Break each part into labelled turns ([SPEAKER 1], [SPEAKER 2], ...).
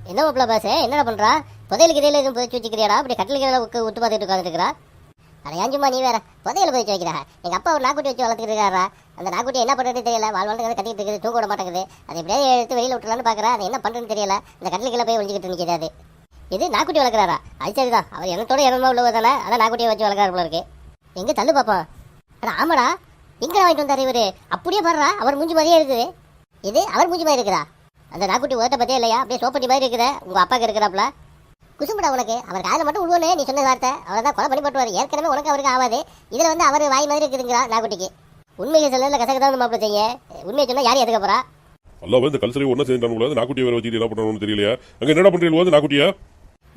[SPEAKER 1] என்ன மாப்பிள்ள பாச என்னடா பண்றா? புதையலுக்கு இடையில எதுவும் புதைச்சு வச்சுக்கிறியாடா? அப்படி கட்டிலுக்கு விட்டு பார்த்துட்டு உட்காந்துருக்கா. அட ஏஞ்சுமா நீ வேற புதையல புதைச்சு வைக்கிறா? எங்க அப்பா ஒரு நாக்குட்டி வச்சு வளர்த்துக்கிட்டு இருக்காரா. அந்த நாக்குட்டி என்ன பண்றதுன்னு தெரியல. வாழ்வாழ்ந்து கட்டிட்டு இருக்குது, தூங்க விட மாட்டேங்குது. அதை எப்படியாவது எடுத்து வெளியில விட்டுலான்னு பாக்குறா. அது என்ன பண்றதுன்னு தெரியல. இந்த கட்டிலுக்குள்ள போய் ஒழிஞ்சிக்கிட்டு நிற்காது. இது நாக்குட்டி வளர்க்குறாரா? அது சரிதான், அவர் எனத்தோட இனமா உள்ளதானே. அதான் நாக்குட்டியை வச்சு வளர்க்குறாரு போல இருக்கு. எங்க தள்ளு பாப்பா. அட ஆமாடா, எங்க வாங்கிட்டு வந்தாரு இவரு? அப்படியே பாடுறா, அவர் மூஞ்சி மாதிரியே இருக்குது. இது அவர் மூஞ்சி மாதிரி இருக்குதா? அந்த நாக்குட்டி உதட்ட பத்தியே இல்லையா? அப்படியே சோப்பட்டி மாதிரி இருக்குதா? உங்க அப்பாக்கு இருக்கிறாப்ல குசும்படா உனக்கு. அவர் காதில் மட்டும் விடுவோன்னு நீ சொன்ன வார்த்தை. அவர் தான் கொலை பண்ணி போட்டுவார். ஏற்கனவே உனக்கு அவருக்கு ஆகாது, இதுல வந்து அவர் வாய் மாதிரி இருக்குதுங்கிறா நாக்குட்டிக்கு. உண்மையை சொல்லல கசக்க தான் மாப்பிள்ள செய்ய. உண்மையை சொன்னா யாரும் எதுக்க போறா?
[SPEAKER 2] அல்ல இந்த கல்சரி ஒன்றும் சேர்ந்து நாக்குட்டியை வேற வச்சுட்டு என்ன பண்ணணும்னு தெரியலையா? அங்க என்னடா பண்றீங்க நாக்குட்டியா?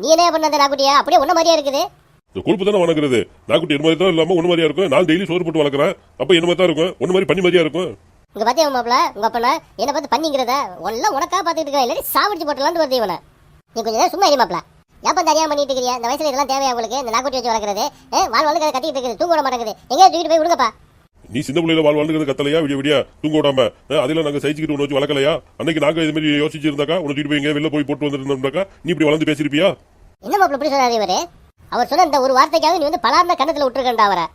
[SPEAKER 1] நீ என்ன பண்ண அந்த நாக்குட்டியா? அப்படியே ஒன்ன மாதிரியா இருக்குது.
[SPEAKER 2] இந்த கொழுப்பு தானே வளர்க்குறது. நாக்குட்டி என்ன மாதிரி தான் இல்லாம ஒன்று மாதிரியா இருக்கும். நான் டெய்லி சோறு போட்டு வளர்க்குறேன். அப்ப என்ன மாதிரி தான் இருக்கும், ஒன்று மாதிரி பண்ணி மாதிரியா இருக்கும்.
[SPEAKER 1] இங்க பாத்தியா மாப்பிள்ள, உங்க அப்பனா என்ன பார்த்து பண்ணிங்கிறத ஒன்னும் உனக்கா பார்த்துட்டு இருக்கா? இல்லை சாப்பிட்டு போட்டலான்னு வருது இவனை. நீ கொஞ்சம் நேரம் சும்மா இரு மாப்பிள்ள. ஏப்பா தனியாக பண்ணிட்டு இருக்கிறியா? இந்த வயசுல இதெல்லாம் தேவையா உங்களுக்கு? இந்த நாக்குட்டி வச்சு வளர்க்குறது வாழ்வாழ்ந்து கட்டிட்டு இருக்குது, தூங்க விட மாட்டேங்குது. எங்கேயா தூக்கிட்டு போய் விடுங்கப்பா.
[SPEAKER 2] நீ சின்ன பிள்ளைல வாழ்வாழ்ந்து கத்தலையா? விடிய விடியா தூங்க விடாம அதெல்லாம் நாங்க சைச்சுக்கிட்டு ஒன்று வச்சு வளர்க்கலையா? அன்னைக்கு நாங்க இது மாதிரி யோசிச்சிருந்தாக்கா உனக்கு தூக்கிட்டு போய் வெளில போய் போட்டு வந்துருந்தாக்கா நீ இப்படி வளர்ந்து பேசிருப்பியா?
[SPEAKER 1] என்ன மாப்பிள்ள இப்படி சொன்னாரு இவரு? அவர் சொன்ன இந்த ஒரு வார்த்தைக்காக நீ வந்து பலார்ந்த கண்ணத்துல விட்டுருக்கா அவரை.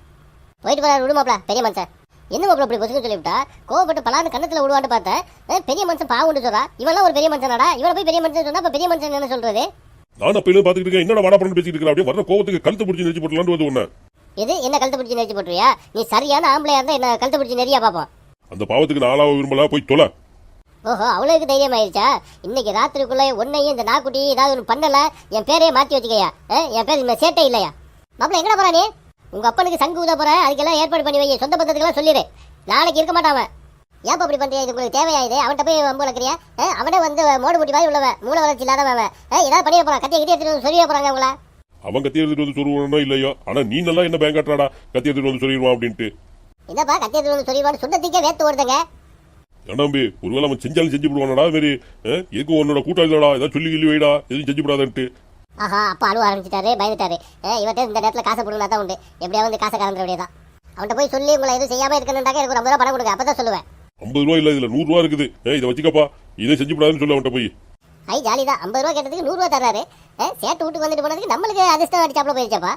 [SPEAKER 1] போயிட்டு வர விடு மாப்பிள்ள, பெரிய மனுஷன். என்ன மாப்பிள்ள இப்படி பொசுக்கு சொல்லிவிட்டா? கோவப்பட்டு பலார்னு கண்ணத்துல விடுவான்னு பார்த்தேன். பெரிய மனுஷன் பாவுன்னு சொல்றா. இவெல்லாம் ஒரு பெரிய மனுஷனாடா? இவனை போய் பெரிய மனுஷன் சொன்னா பெரிய மனுஷன் என்ன சொல்றது?
[SPEAKER 2] நான் அப்ப பாத்துக்கிட்டு இருக்கேன். என்னடா வாடா பண்ணு பேசிட்டு இருக்கா? அப்படியே வர கோவத்துக்கு கழுத்து பிடிச்சி நெரிச்சு போட்டலான்னு வந்து ஒண்ணு.
[SPEAKER 1] இது என்ன கழுத்து பிடிச்சி நெரிச்சு போட்டுறியா? நீ சரியான ஆம்பளையா இருந்தா என்ன கழுத்து பிடிச்சி நெறியா பாப்போம்.
[SPEAKER 2] அந்த பாவத்துக்கு நாளாவ விரும்பலாம், போய் தொலை.
[SPEAKER 1] ஓஹோ, அவ்வளவுக்கு தைரியம் ஆயிடுச்சா? இன்னைக்கு ராத்திரிக்குள்ள ஒன்னையும் இந்த நாக்குட்டி ஏதாவது ஒன்று பண்ணல, என் பேரையே மாத்தி வச்சுக்கையா? என் பேர் சேட்டை இல்லையா? மாப்பிள்ள எங்கடா போறா நீ? உங்க அப்பனுக்கு சங்கு ஊத போற, அதுக்கெல்லாம் ஏற்பாடு பண்ணி வை. சொந்த பந்தத்துக்கெல்லாம் சொல்லிடு, நாளைக்கு இருக்க மாட்டான். ஏன் அப்படி பண்றியா? இது உங்களுக்கு தேவையா? இது அவன்கிட்ட போய் வம்பு வளர்க்குறியா? அவனே வந்து மோடு முட்டி மாதிரி உள்ளவன், மூல வளர்ச்சி இல்லாதவன். ஏதாவது பண்ணிட போறான். கத்தியை கட்டி எடுத்துட்டு சொல்லிட போறாங்க உங்களை.
[SPEAKER 2] அவன் கத்தி எடுத்துட்டு வந்து சொல்லுவானோ இல்லையோ, ஆனா நீ நல்லா என்ன பேங்க் காட்டுறாடா கத்தி எடுத்துட்டு வந்து சொல்லிடுவான் அப்படின்ட்டு.
[SPEAKER 1] என்னப்பா கத்தி எடுத்துட்டு வந்து சொல்லிடுவான்னு சொந்தத்துக்கே வேத்து ஓடுதுங்க.
[SPEAKER 2] ஏண்டாம்பி ஒருவேளை அவன் செஞ்சாலும் செஞ்சு விடுவானடா. மாரி எதுக்கு உன்னோட கூட்டாளிடா ஏதாவது சொல்லி கிள்ளி வைடா, எதுவும் செஞ்சு விடாதன்ட்டு.
[SPEAKER 1] ஆஹா, அப்பா அழுவ ஆரம்பிச்சிட்டாரு, பயந்துட்டாரு. இவர்கிட்ட இந்த நேரத்தில் காசை போடுனா தான் உண்டு. எப்படியாவது வந்து காசை கலந்துட வேண்டியதான். அவன்கிட்ட போய் சொல்லி உங்களை எதுவும் செய்யாம இருக்கணும்னாக்க எனக்கு ஒரு 50 ரூபா பணம் கொடுங்க, அப்பதான் சொல்லுவேன்.
[SPEAKER 2] 50 ரூபா இல்ல, இதுல 100 ரூபா இருக்குது. இதை வச்சுக்கப்பா, இதை செஞ்சு விடாதுன்னு சொல்ல அவன்கிட்ட போய்.
[SPEAKER 1] ஐ ஜாலி தான். 50 ரூபா கேட்டதுக்கு 100 ரூபா தர்றாரு. சேட்டு வீட்டுக்கு வந்துட்டு போனதுக்கு நம்மளுக்கு அதிர்ஷ்டம் அடிச்சாப்ல போயிருச்சப்பா.